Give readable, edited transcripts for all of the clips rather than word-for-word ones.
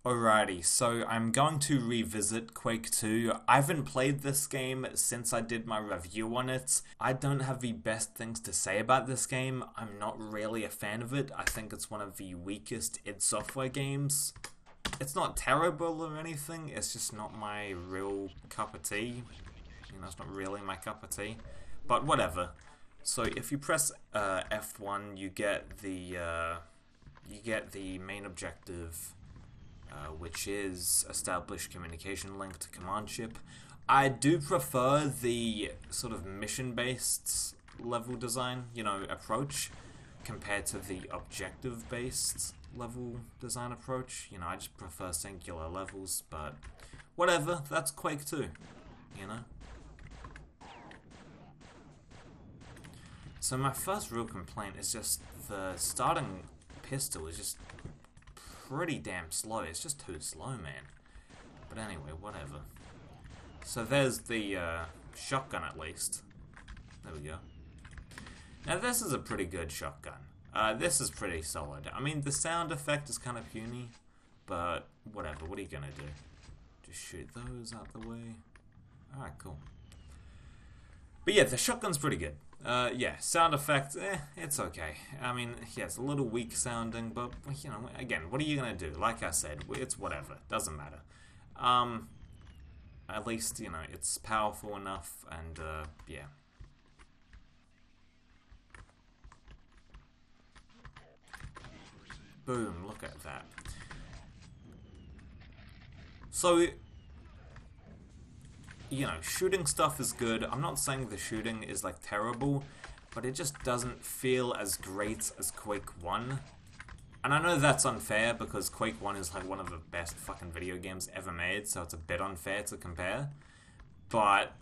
Alrighty, so I'm going to revisit Quake II. I haven't played this game since I did my review on it. I don't have the best things to say about this game. I'm not really a fan of it. I think it's one of the weakest id Software games. It's not terrible or anything, it's just not my real cup of tea. You know, it's not really my cup of tea. But whatever. So if you press F1, you get the main objective, which is establish communication link to command ship. I do prefer the sort of mission-based level design, approach, compared to the objective-based level design approach. I just prefer singular levels, but whatever, that's Quake II, So my first real complaint is just the starting pistol is just pretty damn slow. It's just too slow, man. But anyway, whatever. So there's the shotgun at least. There we go. Now this is a pretty good shotgun. This is pretty solid. I mean, the sound effect is kind of puny, but whatever. What are you gonna do? Just shoot those out the way. Alright, cool. But yeah, the shotgun's pretty good. Yeah, sound effect, it's okay. I mean, yeah, it's a little weak sounding, but, again, what are you gonna do? Like I said, it's whatever. Doesn't matter. At least, it's powerful enough, and, yeah. Boom, look at that. So, shooting stuff is good. I'm not saying the shooting is, terrible, but it just doesn't feel as great as Quake 1. And I know that's unfair, because Quake 1 is, one of the best fucking video games ever made, so it's a bit unfair to compare. But,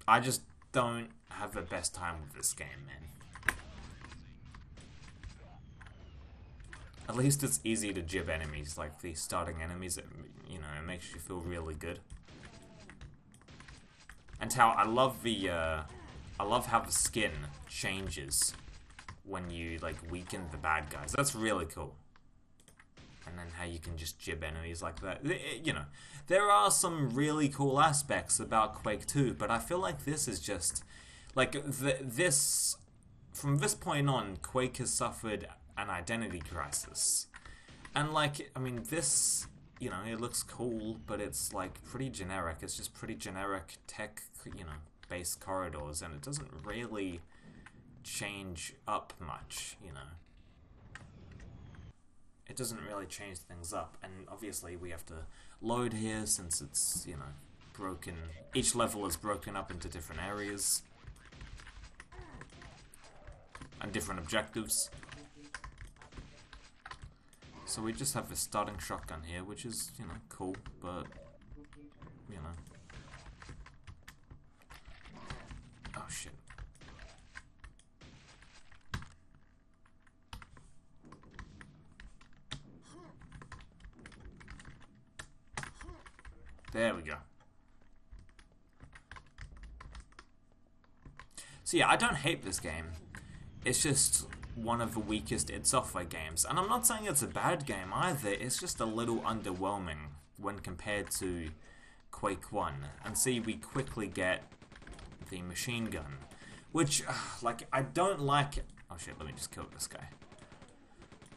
I just don't have the best time with this game, man. At least it's easy to jib enemies, like the starting enemies, it makes you feel really good. And how I love how the skin changes when you, weaken the bad guys. That's really cool. And then how you can just jib enemies like that. There are some really cool aspects about Quake 2, but I feel like this is just, from this point on, Quake has suffered an identity crisis. And, this, it looks cool, but it's, pretty generic. It's just pretty generic tech, based corridors, and it doesn't really change up much, It doesn't really change things up, and obviously we have to load here since it's, broken. Each level is broken up into different areas and different objectives. So we just have this starting shotgun here, which is, cool, but, Oh, shit. There we go. So yeah, I don't hate this game. It's just one of the weakest id Software games. And I'm not saying it's a bad game either, it's just a little underwhelming when compared to Quake 1. And see, we quickly get the machine gun, which, I don't like... Oh shit, let me just kill this guy.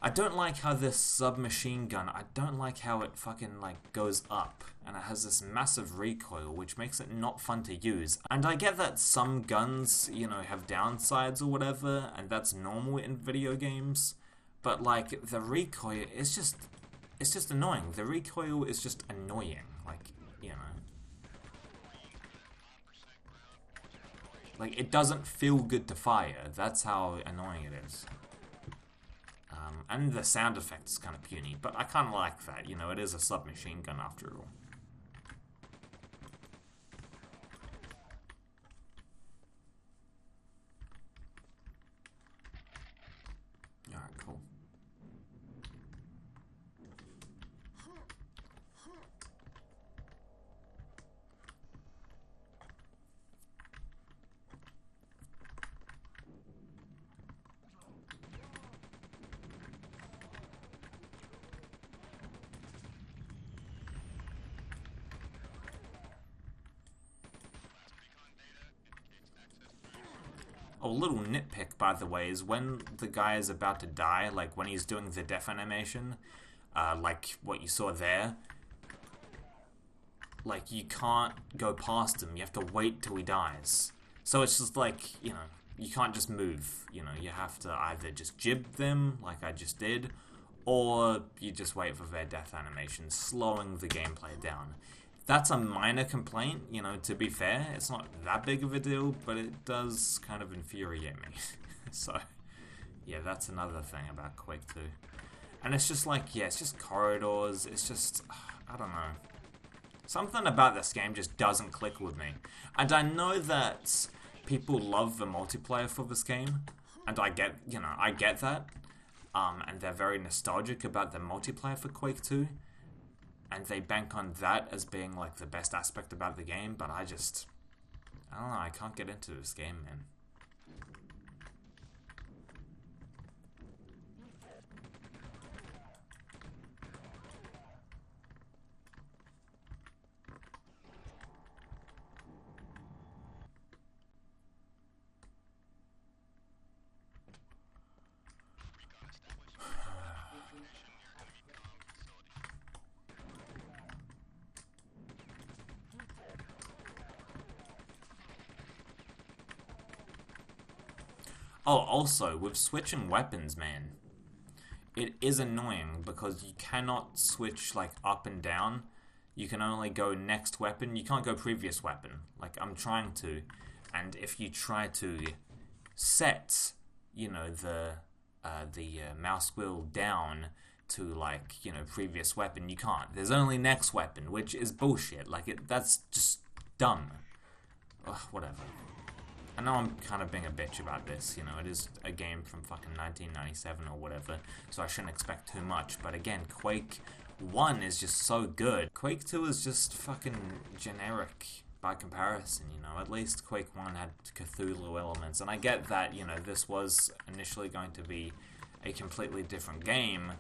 I don't like how this submachine gun, I don't like how it fucking, goes up, and it has this massive recoil, which makes it not fun to use. And I get that some guns, have downsides or whatever, and that's normal in video games, but, the recoil is just... It's just annoying. The recoil is just annoying, it doesn't feel good to fire. That's how annoying it is. And the sound effect is kind of puny, but I kind of like that. It is a submachine gun after all. Alright, cool. a little nitpick, by the way, is when the guy is about to die, like when he's doing the death animation, like what you saw there, like you can't go past him, you have to wait till he dies. So it's just like, you know, you can't just move, you know, you have to either just jib them, like I just did, or you just wait for their death animation, slowing the gameplay down. That's a minor complaint, you know, to be fair. It's not that big of a deal, but it does kind of infuriate me. So, yeah, that's another thing about Quake II. And it's just like, yeah, it's just corridors. It's just, I don't know. Something about this game just doesn't click with me. And I know that people love the multiplayer for this game. And I get, you know, I get that. And they're very nostalgic about the multiplayer for Quake II. And they bank on that as being like the best aspect about the game, but I don't know, I can't get into this game, man. Oh, also, with switching weapons, man, it is annoying because you cannot switch, like, up and down. You can only go next weapon. You can't go previous weapon. Like, I'm trying to. And if you try to set, you know, the mouse wheel down to, like, you know, previous weapon, you can't. There's only next weapon, which is bullshit. Like, that's just dumb. Ugh, whatever. I know I'm kind of being a bitch about this, you know, it is a game from fucking 1997 or whatever, so I shouldn't expect too much, but again, Quake 1 is just so good. Quake 2 is just fucking generic by comparison, you know, at least Quake 1 had Cthulhu elements, and I get that, you know, this was initially going to be a completely different game,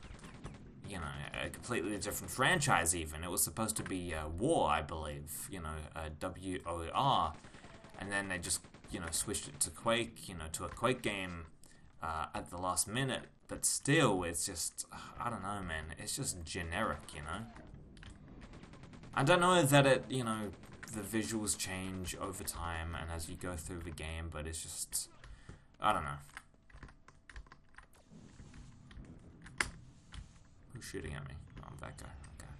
you know, a completely different franchise even. It was supposed to be War, I believe, you know, WOR, and then they just, you know, switched it to Quake, you know, to a Quake game at the last minute, but still, it's just, I don't know, man, it's just generic, you know? I don't know that it, you know, the visuals change over time and as you go through the game, but it's just, I don't know. Who's shooting at me? Oh, that guy, okay.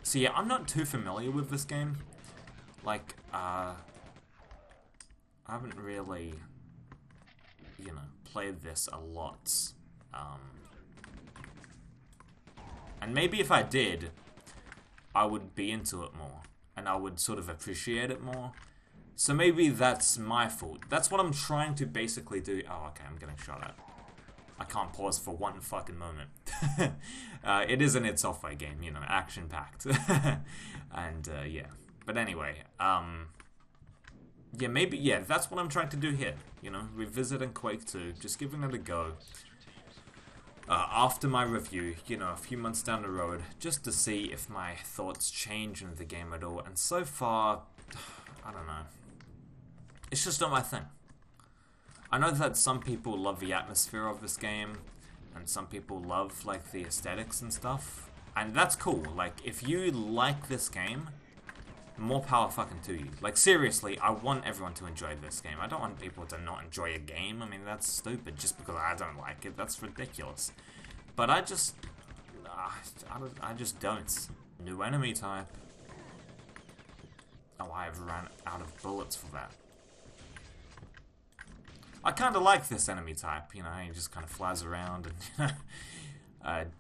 So yeah, I'm not too familiar with this game. Like, I haven't really, you know, played this a lot. And maybe if I did, I would be into it more. And I would sort of appreciate it more. So maybe that's my fault. That's what I'm trying to basically do. Oh, okay, I'm getting shot at. I can't pause for one fucking moment. It is an id Software game, you know, action-packed. And, yeah. But anyway, yeah, maybe, yeah, that's what I'm trying to do here, you know, revisiting Quake 2, just giving it a go, after my review, you know, a few months down the road, just to see if my thoughts change in the game at all, and so far, I don't know, it's just not my thing. I know that some people love the atmosphere of this game, and some people love, like, the aesthetics and stuff, and that's cool. Like, if you like this game, more power fucking to you. Like, seriously, I want everyone to enjoy this game. I don't want people to not enjoy a game. I mean, that's stupid just because I don't like it. That's ridiculous. But I just don't. New enemy type. Oh, I have ran out of bullets for that. I kind of like this enemy type, you know, he just kind of flies around and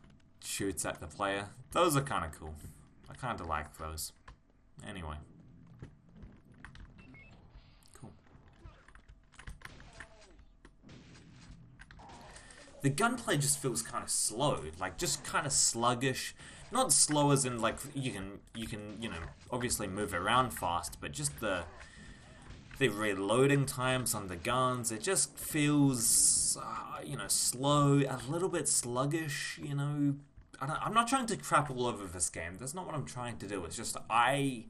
shoots at the player. Those are kind of cool. I kind of like those. Anyway. Cool. The gunplay just feels kind of slow, like just kind of sluggish. Not slow as in like you can you know obviously move around fast, but just the reloading times on the guns, it just feels you know slow, a little bit sluggish. You know, I'm not trying to crap all over this game. That's not what I'm trying to do. It's just I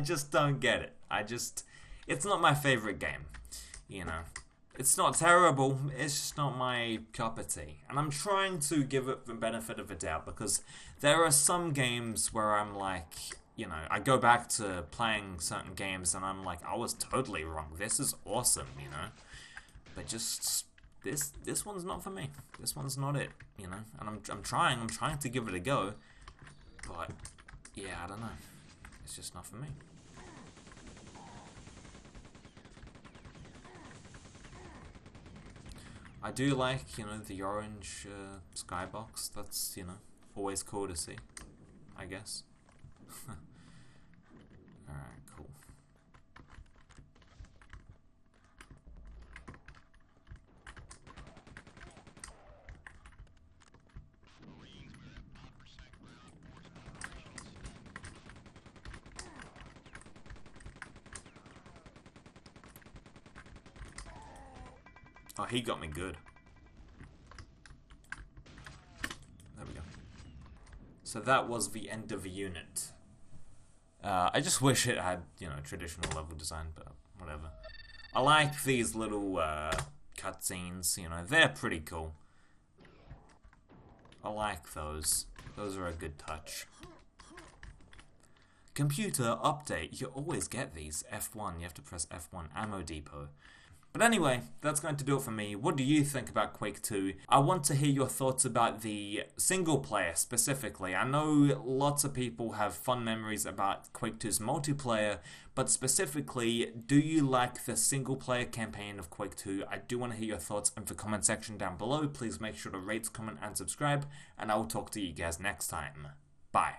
just don't get it. It's not my favorite game. you know, it's not terrible, it's just not my cup of tea. And I'm trying to give it the benefit of a doubt because there are some games where I'm like, you know, I go back to playing certain games and I'm like, I was totally wrong. This is awesome, you know. But just this one's not for me. This one's not it, you know. And I'm trying to give it a go. But yeah, I don't know. It's just not for me. I do like, you know, the orange skybox. That's, you know, always cool to see, I guess. Alright, cool. Oh, he got me good. There we go. So that was the end of the unit. I just wish it had, you know, traditional level design, but whatever. I like these little cutscenes, you know, they're pretty cool. I like those. Those are a good touch. Computer update. You always get these. F1. You have to press F1. Ammo depot. But anyway, that's going to do it for me. What do you think about Quake 2? I want to hear your thoughts about the single player specifically. I know lots of people have fun memories about Quake 2's multiplayer, but specifically, do you like the single player campaign of Quake 2? I do want to hear your thoughts in the comment section down below. Please make sure to rate, comment, and subscribe, and I will talk to you guys next time. Bye.